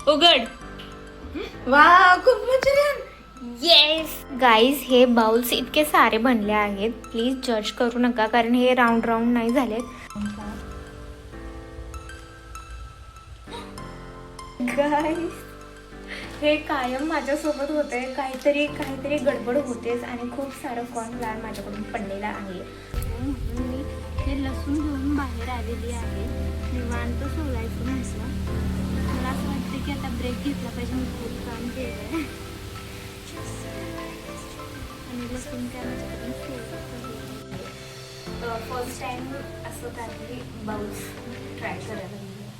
उघड. वा खूप मंचुरियन. येस गाईज, हे बाउल्स इतके सारे बनले आहेत. प्लीज जज करू नका कारण हे राऊंड राऊंड नाही झालेत. गाईज, हे कायम माझ्यासोबत होते. काहीतरी काहीतरी गडबड होतेच आणि खूप सारं कॉर्न माझ्याकडून पडलेला आहे. म्हणून मी हे लसूण घेऊन बाहेर आलेली आहे. निवांत सोलायचं म्हटलं. मला असं वाटतं की आता ब्रेक घेतला पाहिजे. मी खूप काम केलं आहे आणि लसूण काय माझ्याकडून सोलायचं. फर्स्ट टाइम असं काहीतरी बाउल्स ट्राय करायला.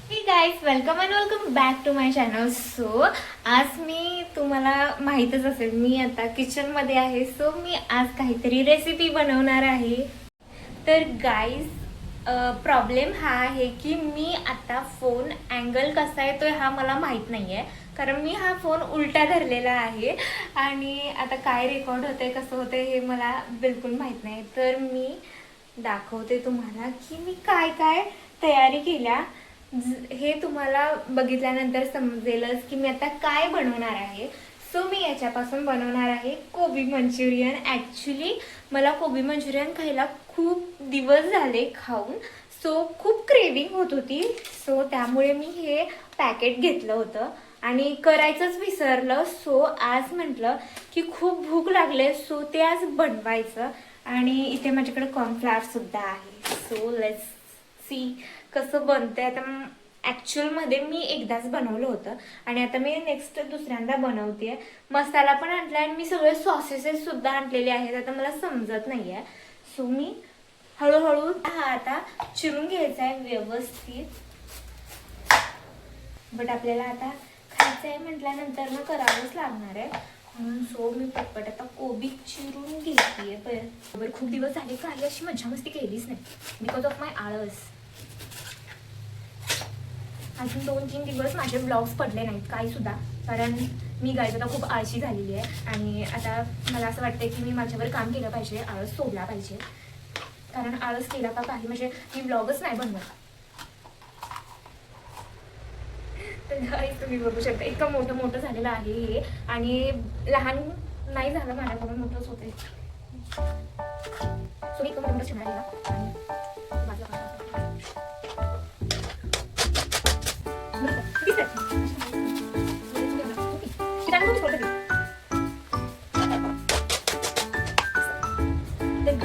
Hey guys, welcome and welcome back to my channel. So आज मी, तुम्हाला माहीतच असेल, मी आता किचनमध्ये आहे. सो मी आज काहीतरी रेसिपी बनवणार आहे. तर गाईज, प्रॉब्लेम हा आहे की मी आता फोन अँगल कसा येतोय हा मला माहीत नाही आहे. कारण मी हा फोन उलटा धरलेला आहे आणि आता काय रेकॉर्ड होतंय कसं होतंय हे मला बिलकुल माहीत नाही. तर मी दाखवते तुम्हाला की मी काय काय तयारी केल्या. हे तुम्हाला बघितल्यानंतर समजेलच की मी आता काय बनवणार आहे. सो मी याच्यापासून बनवणार आहे कोबी मंचुरियन. ॲक्च्युली मला कोबी मंचुरियन खायला खूप दिवस झाले खाऊन. सो खूप क्रेविंग होत होती. सो त्यामुळे मी हे पॅकेट घेतलं होतं आणि करायचंच विसरलं. सो आज म्हटलं की खूप भूक लागले, सो ते आज बनवायचं. आणि इथे माझ्याकडे कॉर्नफ्लॉवरसुद्धा आहे. सो लेट्स सी कसं बनतंय. आता ॲक्च्युअलमध्ये मी एकदाच बनवलं होतं आणि आता मी नेक्स्ट दुसऱ्यांदा बनवते. मसाला पण आणला आणि मी सगळे सॉसेसेससुद्धा आणलेले आहेत. आता मला समजत नाही आहे. सो मी हळूहळू हा आता चिरून घ्यायचा आहे व्यवस्थित. बट आपल्याला आता खायचं आहे म्हटल्यानंतर मग करावंच लागणार आहे. म्हणून सो मी पटपट आता कोबी चिरून घेते. बरं, खूप दिवस झाले काही अशी मज्जा मस्ती केलीच नाही बिकॉज ऑफ माय आळस. अजून 2-3 दिवस माझे ब्लॉग्स पडले नाहीत काही सुद्धा, कारण मी गाईज आता खूप आळशी झालेली आहे. आणि आता मला असं वाटतं की मी माझ्यावर काम केलं पाहिजे, आळस सोडला पाहिजे. कारण आळस केला का काही म्हणजे मी ब्लॉगच नाही बनवत. तर गाईज तुम्ही बघू शकता इतकं मोठं मोठं झालेलं आहे हे. आणि लहान नाही झालं माझ्याकडून, मोठंच होते. सो मी इतकं मोठं शिकणार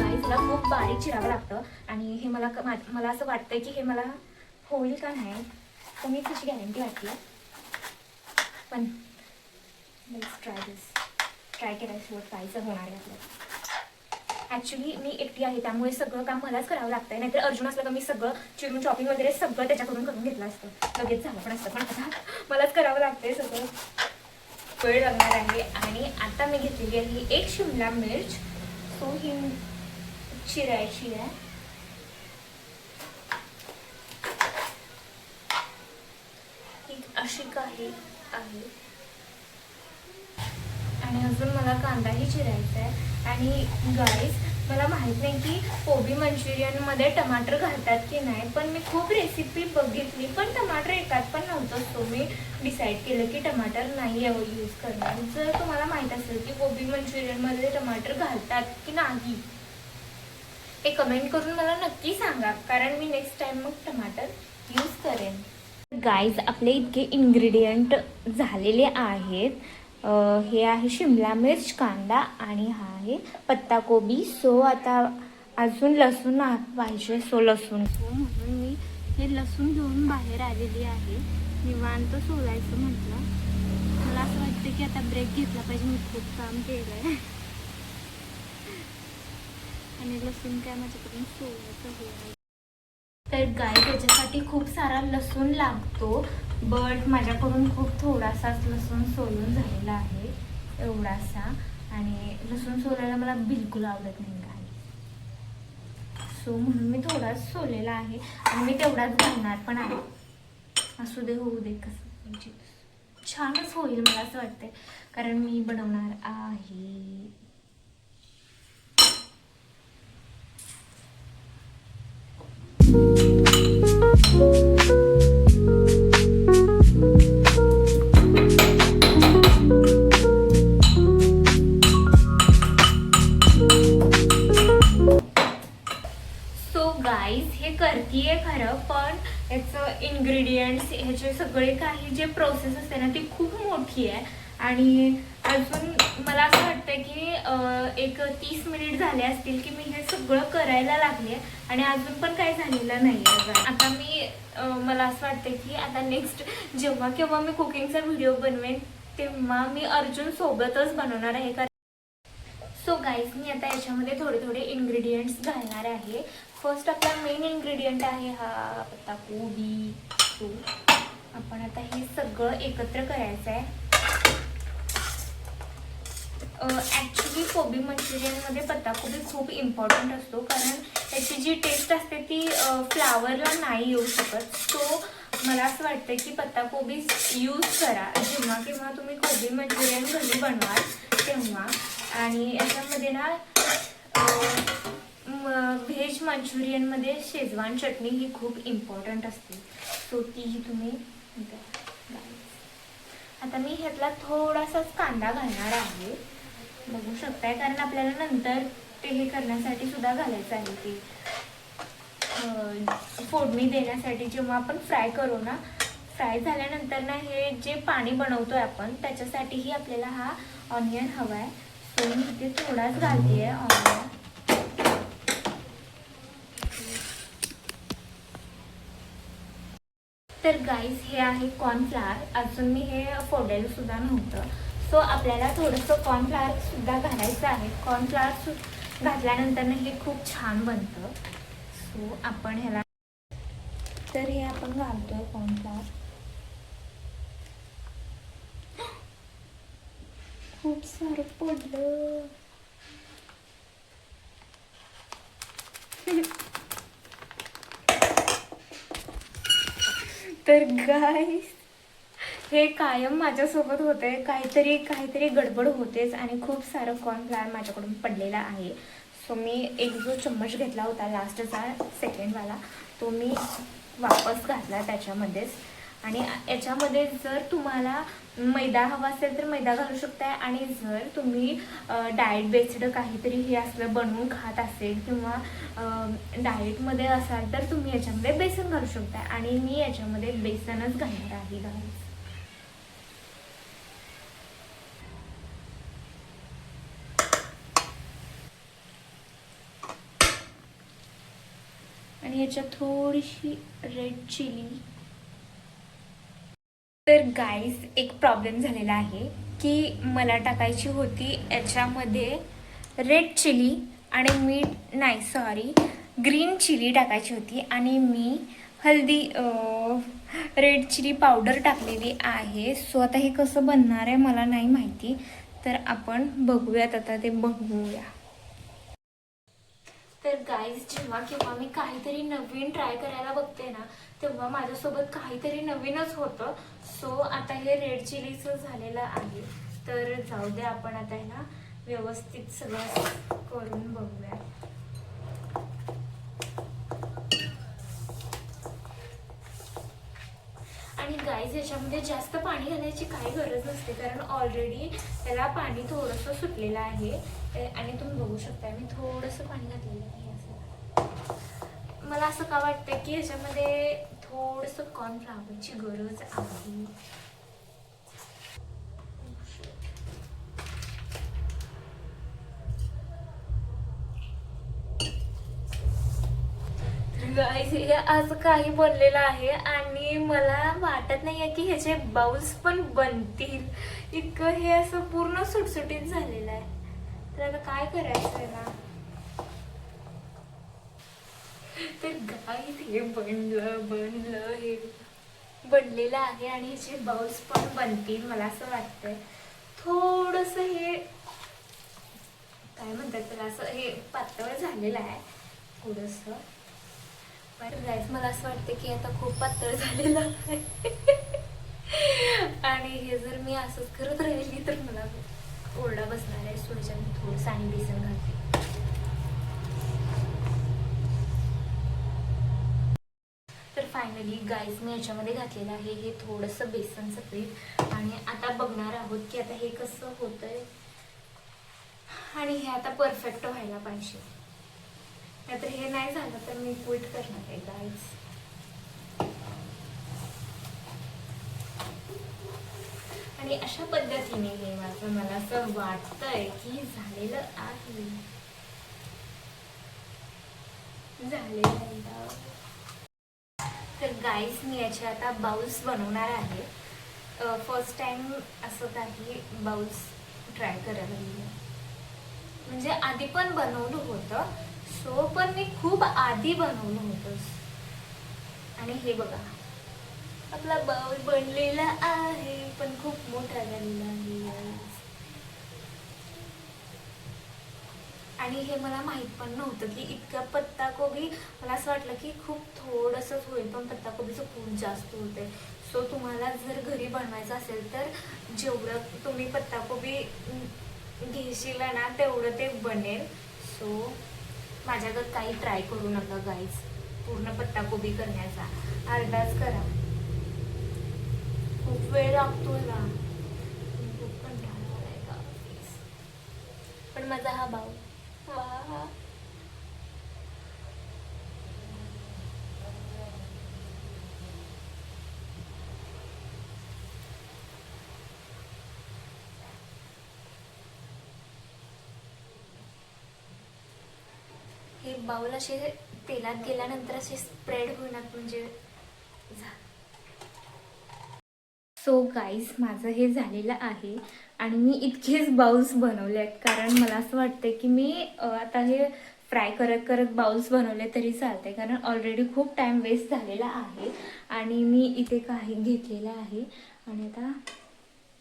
आणि खूप बारीक चिरावं लागतं. आणि हे मला असं वाटतंय की हे मला होईल का नाही तर मी त्याची गॅरंटी वाटते. पण ट्राय केल्याशिवाय काहीच होणार आहे आपल्याला. ॲक्च्युली मी एकटी आहे त्यामुळे सगळं काम मलाच करावं लागतंय. नाहीतर अर्जुन असलं तर मी सगळं चिरून चॉपिंग वगैरे सगळं त्याच्याकडून करून घेतलं असतं, लगेच झालं पण असतं. पण आता मलाच करावं लागतंय सगळं. वेळ लागणार आहे. आणि आता मी घेतलेली आहे एक शिमला मिर्च. सो ही चिरायची आहे. ही अशी काही आहे. आणि अजून मला कांदाही चिरायचा आहे. आणि गाईज, मला माहीत नाही की कोबी मंचुरियनमध्ये टमाटर घालतात की नाही, पण मी खूप रेसिपी बघितली पण टमाटर एकात पण नव्हतं. सो मी डिसाईड केलं की टमाटर नाही यूज करणार. जर तुम्हाला माहीत असेल की कोबी मंचुरियनमध्ये टमाटर घालतात की नाही हे कमेंट करून मला नक्की सांगा, कारण मी नेक्स्ट टाइम मग टमाटर यूज करेन. गाईज, आपले इतके इन्ग्रेडियंट झालेले आहेत. हे आहे शिमला मिर्च, कांदा आणि हा आहे पत्ताकोबी. सो आता अजून लसूण पाहिजे. सो लसूण म्हणून मी हे लसूण घेऊन बाहेर आलेली आहे. निवांत सोलायचं म्हटलं. मला असं वाटतं की आता ब्रेक घेतला पाहिजे. मी खूप काम केलं आहे आणि लसूण काय माझ्याकडून सोलायचं आहे. तर गाय त्याच्यासाठी खूप सारा लसूण लागतो. बट माझ्याकडून खूप थोडासाच लसूण सोलून झालेला आहे, एवढासा. आणि लसूण सोलायला मला बिलकुल आवडत नाही गाय. सो म्हणून मी थोडाच सोललेला आहे आणि मी तेवढाच घालणार पण आहे. असू दे, होऊ दे, कसं पाहिजे छानच होईल मला असं वाटतंय, कारण मी बनवणार आहे. सगळे काही जे प्रोसेस असते ना ती खूप मोठी आहे. आणि अजून मला असं वाटतं की एक 30 मिनिट झाले असतील की मी हे सगळं करायला लागले आणि अजून पण काही झालेलं नाही आहे. आता मी मला असं वाटतं की आता नेक्स्ट जेव्हा केव्हा मी कुकिंगचा व्हिडिओ बनवेन तेव्हा मी अर्जुन सोबतच बनवणार आहे. सो गाईज मी आता याच्यामध्ये थोडे थोडे इन्ग्रेडियंट्स घालणार आहे. फर्स्ट आपला मेन इन्ग्रेडियंट आहे हा पत्ताकोबी. सो आपण आता हे सगळं एकत्र करायचं आहे. ॲक्च्युली कोबी मंचुरियनमध्ये पत्ताकोबी खूप इम्पॉर्टंट असतो कारण त्याची जी टेस्ट असते ती फ्लावरला नाही येऊ शकत. सो मला असं वाटतं की पत्ताकोबी यूज करा जेव्हा केव्हा तुम्ही कोबी मंचुरियन घरी बनवाल तेव्हा. आणि याच्यामध्ये ना व्हेज मंचुरियनमध्ये शेजवान चटणी ही खूप इम्पॉर्टंट असते. सो तीही तुम्ही आता मी ह्यातला थोडासाच कांदा घालणार आहे. बघू शकताय कारण आपल्याला नंतर ते हे करण्यासाठी सुद्धा घालायचं आहे. ते फोडणी देण्यासाठी जेव्हा आपण फ्राय करू ना, फ्राय झाल्यानंतर ना हे जे पाणी बनवतोय आपण त्याच्यासाठीही आपल्याला हा ऑनियन हवा आहे. सो मी इथे थोडाच घालते आहे ऑनियन. तर गाईज हे आहे कॉर्नफ्लावर. अजून मी हे फोडलेलं सुद्धा नव्हतं. सो आपल्याला थोडंसं कॉर्नफ्लावर सुद्धा घालायचं आहे. कॉर्नफ्लावर घातल्यानंतर हे खूप छान बनतं. सो आपण ह्याला तर हे आपण घालतोय कॉर्नफ्लावर. खूप सारं पडलं. तर गाईस हे कायम माझ्यासोबत होते. काहीतरी गडबड होतेच आणि खूप सारं कॉर्नफ्लावर माझ्याकडून पडलेला आहे. सो मी एक जो चम्मच घेतला होता लास्टचा सेकंडवाला तो मी वापस घातला त्याच्यामध्येच. आणि याच्यामध्ये जर तुम्हाला मैदा हवा असेल तर मैदा घालू शकताय. आणि जर तुम्ही डाएट बेस्ड काहीतरी हे असलं बनवून खात असेल किंवा डाएटमध्ये असाल तर तुम्ही याच्यामध्ये बेसन घालू शकताय. आणि मी याच्यामध्ये बेसनच घालणार आहे गाईस. आणि याच्यात थोडीशी रेड चिली. तर गाईस एक प्रॉब्लेम झालेला आहे की मला टाकायची होती याच्यामध्ये रेड चिली आणि मीठ नाही सॉरी ग्रीन चिली टाकायची होती. आणि मी हल्दी रेड चिली पावडर टाकलेली आहे. सो आता हे कसं बनणार आहे मला नाही माहिती. तर आपण बघूयात आता ते बनवूया. तर गाईज जेव्हा केव्हा मी काहीतरी नवीन ट्राय करायला बघते ना तेव्हा माझ्यासोबत काहीतरी नवीनच होतं. सो आता हे रेड चिलीचं झालेलं आहे. तर जाऊ दे आपण आता आहे ना व्यवस्थित सगळं करून बघूया. आणि गाईज याच्यामध्ये जास्त पाणी घालायची काही गरज नसते कारण ऑलरेडी त्याला पाणी थोडंसं सुटलेलं आहे. आणि तुम्ही बघू शकता मी थोडंसं पाणी घातलेलं आहे. असं मला असं का वाटतं की ह्याच्यामध्ये थोडंसं कॉर्नफ्लावरची गरज आहे. गाईस हे आज काही बनलेलं आहे आणि मला वाटत नाहीये की ह्याचे बाउल्स पण बनतील. इतकं हे असं पूर्ण सुटसुटीत झालेलं आहे. तर आता काय करायचं आहे ना. तर गाईस हे बनलं हे बनलेलं आहे आणि ह्याचे बाउल्स पण बनतील मला असं वाटतंय. थोडंसं हे काय म्हणतात त्याला असं हे पातळ झालेलं आहे थोडंसं. पण गाईस मला असं वाटतं की आता खूप पातळ झालेलं आहे. आणि हे जर मी असंच करत राहिली तर मला ओरडा बसणार आहे. सोडच्या मी थोडंसं आणि बेसन घालते. तर फायनली गाईज मी याच्यामध्ये घातलेलं आहे हे थोडंसं बेसनचं पीठ. आणि आता बघणार आहोत की आता हे कसं होतंय. आणि हे आता परफेक्ट व्हायला पाहिजे. नाहीतर हे नाही झालं तर मी क्विट करणार आहे गाईज. आणि अशा पद्धतीने हे माझं मला असं वाटतंय की झालेलं आहे. तर गाईस मी याचे आता बाउल्स बनवणार आहे. फर्स्ट टाइम असं काही बाउल्स ट्राय करायला लागले. म्हणजे आधी पण बनवलं होतं सो पण मी खूप आधी बनवलं होतं. आणि हे बघा आपला बाउल बनलेला आहे पण खूप मोठा झालेला आहे. आणि हे मला माहित पण नव्हतं की इतका पत्ताकोबी, मला असं वाटलं की खूप थोडंसंच होईल पण पत्ताकोबीचं खूप जास्त होते. सो तुम्हाला जर घरी बनवायचं असेल तर जेवढं तुम्ही पत्ताकोबी घेशील ना तेवढं ते बनेल. सो माझ्याकडे काही ट्राय करू नका गाईज. पूर्ण पत्ताकोबी करण्याचा अर्धाच करा. खूप वेळ लागतो ना, खूप कंटाळा आलाय का. पण माझा हा भाऊ हे बाउल असे तेलात गेल्यानंतर असे स्प्रेड होणार म्हणजे. सो गाईज माझं हे झालेलं आहे आणि मी इतकेच बाउल्स बनवले आहेत कारण मला असं वाटतं की मी आता हे फ्राय करत करत बाउल्स बनवले तरी चालते कारण ऑलरेडी खूप टाईम वेस्ट झालेला आहे. आणि मी इथे काही घेतलेलं आहे आणि आता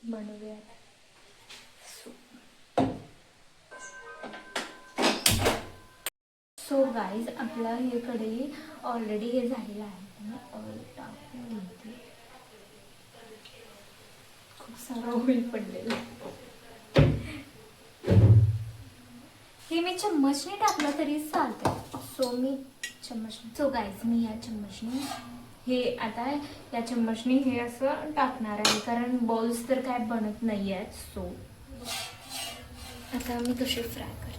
बनवूया. सो गाईज आपलं हे कढई ऑलरेडी हे झालेलं आहे. मी ऑइल टाकून घेते. खूप सारा ऑइल पडलेलं. हे मी चम्मचने टाकलं तरी चालतंय. सो मी चम्मचने, सो गाईज मी या चम्मचने हे आता या चम्मचने हे असं टाकणार आहे कारण बॉल्स तर काय बनत नाही आहेत. सो आता मी कसे फ्राय करते.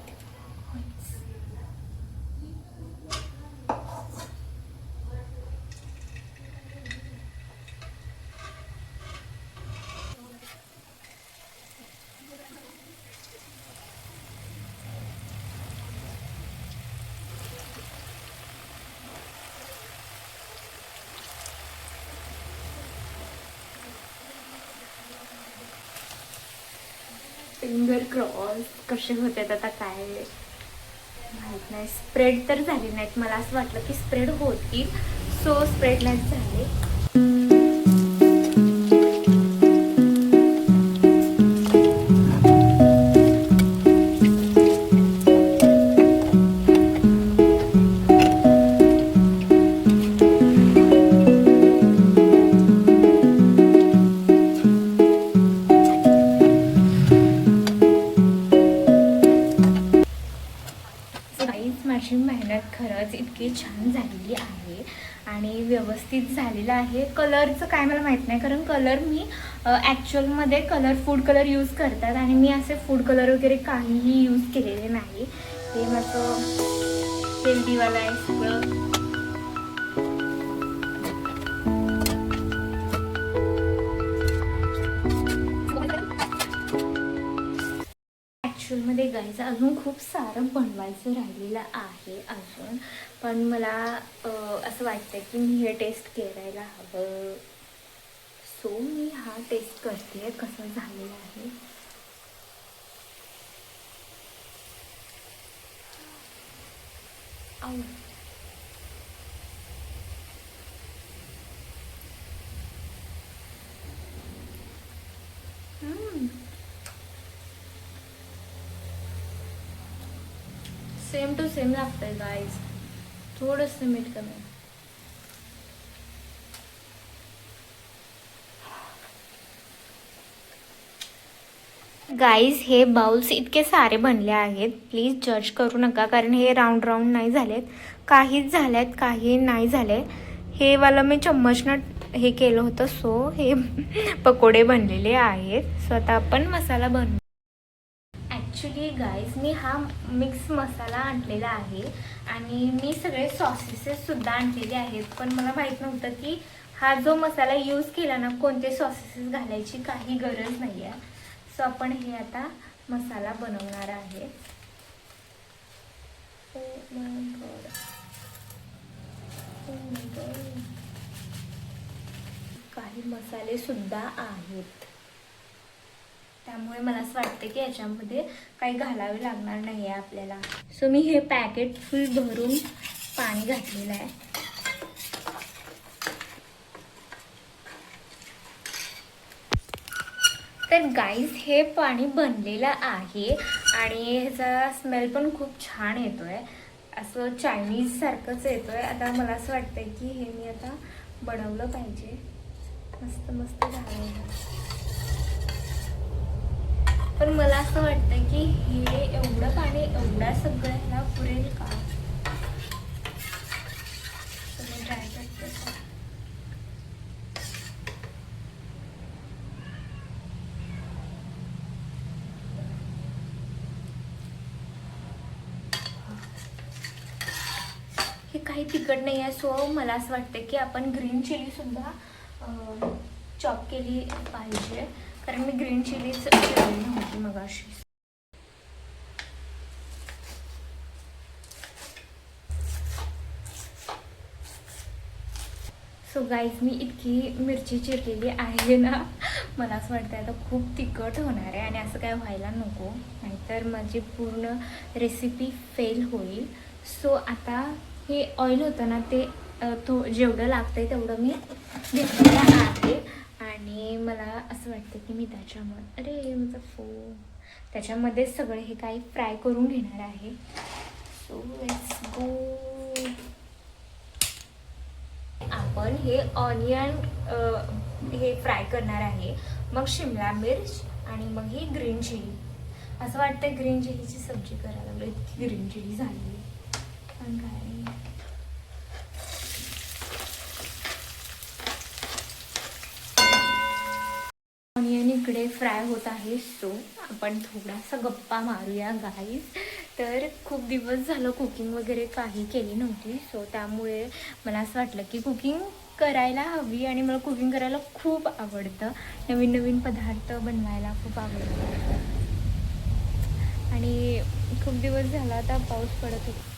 फिंगर क्रॉस कसे होतात आता काय माहीत नाही. स्प्रेड तर झाले नाहीत. मला असं वाटलं की स्प्रेड होतील. सो स्प्रेड नाहीच झाले. माझी मेहनत खरंच इतकी छान झालेली आहे आणि व्यवस्थित झालेलं आहे. कलरचं काय मला माहीत नाही कारण कलर मी ॲक्च्युअलमध्ये फूड कलर यूज करतात आणि मी असे फूड कलर वगैरे काहीही यूज केलेले नाही. हे माझं हेल्दीवाला आहे सगळं. ॲक्च्युअलमध्ये गाईज अजून खूप सारं बनवायचं राहिलेलं आहे अजून. पण मला असं वाटतं की मी हे टेस्ट करायला हवं. सो मी हा टेस्ट करते कसं झालेलं आहे. सेम टू सेम लागतंय गाईज. थोडंसं मीठ कमी. गाईज हे बाउल्स इतके सारे बनले आहेत. प्लीज जज करू नका कारण हे राऊंड राऊंड नाही झालेत. काहीच झालेत काही नाही झाले. हे वाला मी चम्मचनं हे केलं होतं. सो हे पकोडे बनलेले आहेत. सो आता आपण मसाला बनवू. ॲक्च्युली गाईज मी हा मिक्स मसाला आणलेला आहे आणि मी सगळे सॉसेसेससुद्धा आणलेले आहेत. पण मला माहीत नव्हतं की हा जो मसाला यूज केला ना, कोणते सॉसेस घालायची काही गरज नाही आहे. सो आपण हे आता मसाला बनवणार आहे. Oh my God. Oh my God. काही मसाले सुद्धा आहेत, त्यामुळे मला असं वाटतं की याच्यामध्ये काही घालावे लागणार नाही आहे आपल्याला. सो मी हे पॅकेट फुल भरून पाणी घातलेलं आहे. तर गाईज हे पाणी बनलेलं आहे आणि ह्याचा स्मेल पण खूप छान येतोय, असं चायनीज सारखंच येतोय. आता मला असं वाटतंय की हे मी आता बनवलं पाहिजे. मस्त मस्त झालं. पण मला असं वाटतं की हे एवढं पाणी एवढ्या सगळ्यांना पुरेल का? तुम्ही ट्राय करते का? हे काही तिखट नाही आहे. सो मला असं वाटतं की आपण ग्रीन चिली सुद्धा चॉप केली पाहिजे, कारण मी ग्रीन चिलीच ठेवली नव्हती मगाशी. सो गाईज मी इतकी मिरची चिरलेली आहे ना, मला असं वाटतं आता खूप तिखट होणार आहे आणि असं काय व्हायला नको, नाहीतर माझी पूर्ण रेसिपी फेल होईल. सो आता हे ऑइल होतं ना, ते जेवढं लागतं आहे तेवढं मी घेतलेलं आहे. आणि मला असं वाटतं की मी त्याच्यामध्ये त्याच्यामध्ये सगळे हे काही फ्राय करून घेणार आहे. So let's go. आपण हे ऑनियन हे फ्राय करणार आहे, मग शिमला मिर्च आणि मग ही ग्रीन चिली. असं वाटतं ग्रीन चिलीची सब्जी करायला लागली, इतकी ग्रीन चिली झाली. पण काय ऑनियन इकडे फ्राय होत आहे. सो आपण थोडासा गप्पा मारूया गाईज. तर खूप दिवस झालं कुकिंग वगैरे काही केली नव्हती, सो त्यामुळे मला असं वाटलं की कुकिंग करायला हवी. आणि मला कुकिंग करायला खूप आवडतं, नवीन नवीन पदार्थ बनवायला खूप आवडतं. आणि खूप दिवस झाला आता पाऊस पडत होता.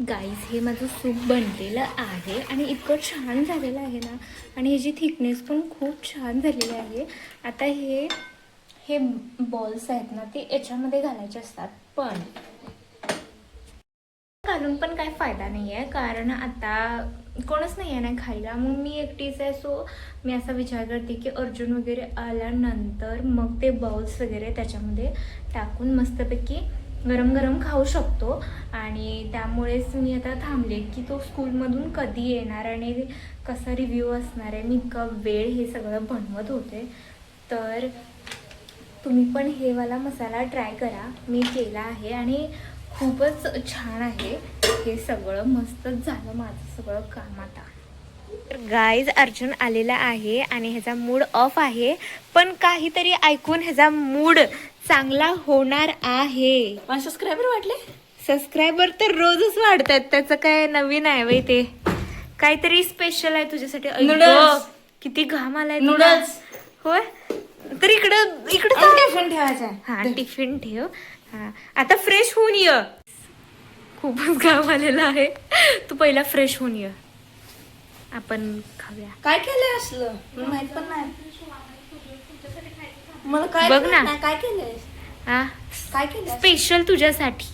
गाईज हे माझं सूप बनलेलं आहे आणि इतकं छान झालेलं आहे ना, आणि ह्याची थिकनेस पण खूप छान झालेली आहे. आता हे बॉल्स आहेत ना, ते याच्यामध्ये घालायचे असतात, पण घालून पण काय फायदा नाही आहे, कारण आता कोणच नाही आहे ना खायला. मग मी एकटीच आहे. सो मी असा विचार करते की अर्जुन वगैरे आल्यानंतर मग ते बॉल्स वगैरे त्याच्यामध्ये टाकून मस्तपैकी गरम गरम खाऊ शकतो. आणि त्यामुळेच मी आता थांबले की तो स्कूलमधून कधी येणार आणि कसा रिव्ह्यू असणार आहे. मी इतका वेळ हे सगळं बनवत होते. तर तुम्ही पण हे वाला मसाला ट्राय करा. मी केला आहे आणि खूपच छान आहे. हे सगळं मस्तच झालं माझं सगळं काम. आता तर गाईज अर्जुन आलेला आहे आणि ह्याचा मूड ऑफ आहे, पण काहीतरी ऐकून ह्याचा मूड चांगला होणार आहे. पण सबस्क्रायबर वाटले? सबस्क्रायबर तर रोजच वाढतात, त्याचं काय नवीन आहे वय ते? काहीतरी स्पेशल आहे तुझ्यासाठी. नूडल्स. किती घाम आलाय नूडल्स. होय, तर इकडं टिफिन ठेवायचा. हा टिफिन ठेव. हा आता फ्रेश होऊन ये, खूपच घाम आलेला आहे. तू पहिला फ्रेश होऊन ये, आपण खाऊया. काय केलंय असलं मला माहित पण नाही. मला काय बघ ना. काय केलंय? हा काय केलंय स्पेशल तुझ्यासाठी?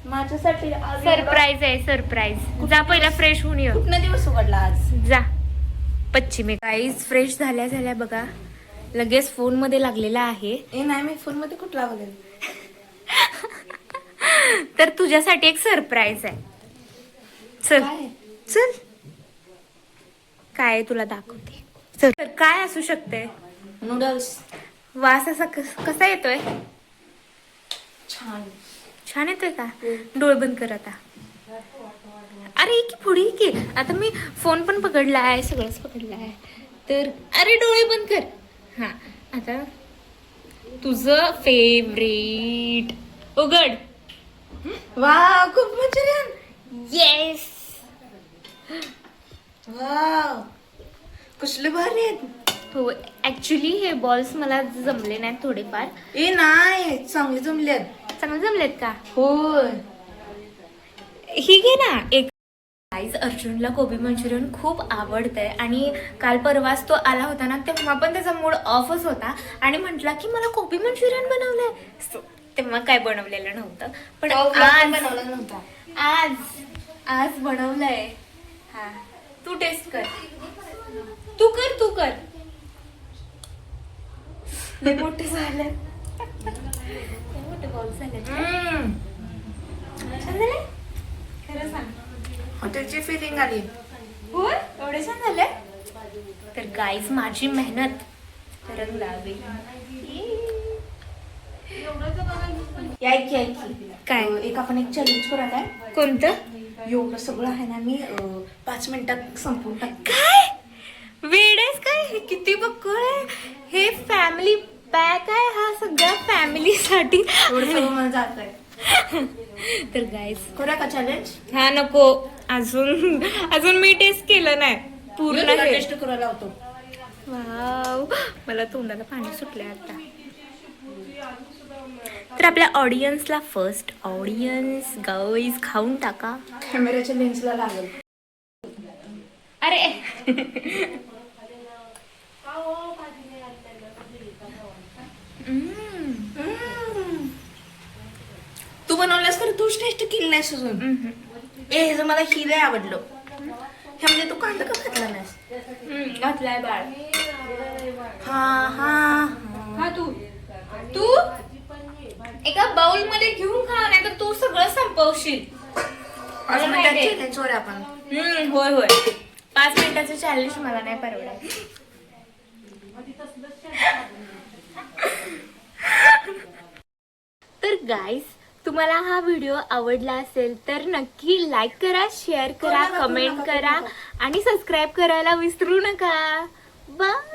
माझ्यासाठी सरप्राईज आहे, सरप्राईज. जा पहिला फ्रेश होऊन ये. कुठला दिवस उघडला आज? जा. पश्चिमे काहीच फ्रेश झाल्या बघा लगेच फोन मध्ये लागलेला आहे. नाही, मी फोन मध्ये कुठला वगैरे. तर तुझ्यासाठी एक सरप्राईज आहे. चल काय? चल काय तुला दाखवते. चल तर काय असू शकते. नूडल्स. वास असा कसा येतोय. छान. छान येतोय का. डोळे बंद कर आता. अरे की पुढे की आता मी फोन पण पकडलाय सगळंच पकडलाय तर अरे डोळे बंद कर. हा आता तुझं फेवरेट उघड. वा खूप मंचुरियन. येस. वाव कसले भारी आहेत. हो ऍक्च्युली हे बॉल्स मला जमले नाहीत थोडेफार. ए नाही चांगले जमलेत. चांगले जमलेत का. होय. ही घे ना एक. गाईज अर्जुनला कोबी मंचुरियन खूप आवडतंय आणि काल परवाच तो आला होता ना तेव्हा पण त्याचा मूड ऑफच होता आणि म्हटला की मला कोबी मंचुरियन बनवलंय. तेव्हा काय बनवलेलं नव्हतं पण आज बनवला नव्हता. आज आज बनवलंय. हा तू टेस्ट कर. तू कर लय मोठे झाले. लय मोठे बॉल झाले. छान झाले खरं सांग. हॉटेलची फिलिंग आली. होय एवढे छान झाले. तर गाईज माझी मेहनत रंग लावी. काय? एक आपण एक चॅलेंज करूया काय. कोणतं. एवढं सगळं आहे ना मी 5 मिनिटात संपवून टाक. काय वेड आहेस काय. हे किती बक्कळ आहे. हे फॅमिली पॅक आहे. हा सगळ्या फॅमिलीसाठी. एवढं सगळं मला जात आहे. तर गाईज करूया का चॅलेंज. हा नको अजून मी टेस्ट केलं नाही पूर्ण हे. टेस्ट करायला होतो. वाव मला तोंडाला पाणी सुटलंय आता. तर आपल्या ऑडियन्सला फर्स्ट ऑडियन्स गाईज खाऊन टाका. कॅमेऱ्याच्या लेन्सला लागेल. अरे तू बनवल्यास खरं तूच टेस्ट केली नाहीस अजून. ए हे जर मला ही लय आवडलं. हे म्हणजे तू कांदा का घातला नाहीस. घातलाय बाळ. हा हा हा तू एका बाउल मध्ये घेऊन खा नाही तर तू सगळं संपवशील. 5 मिनिटात चॅलेंज वर आपण. होय 5 मिनिटाचं चॅलेंज मला नाही परवडत. तर गाईज तुम्हाला हा व्हिडिओ आवडला असेल तर नक्की लाईक करा, शेअर करा, कमेंट करा आणि सबस्क्राईब करायला विसरू नका. बाय.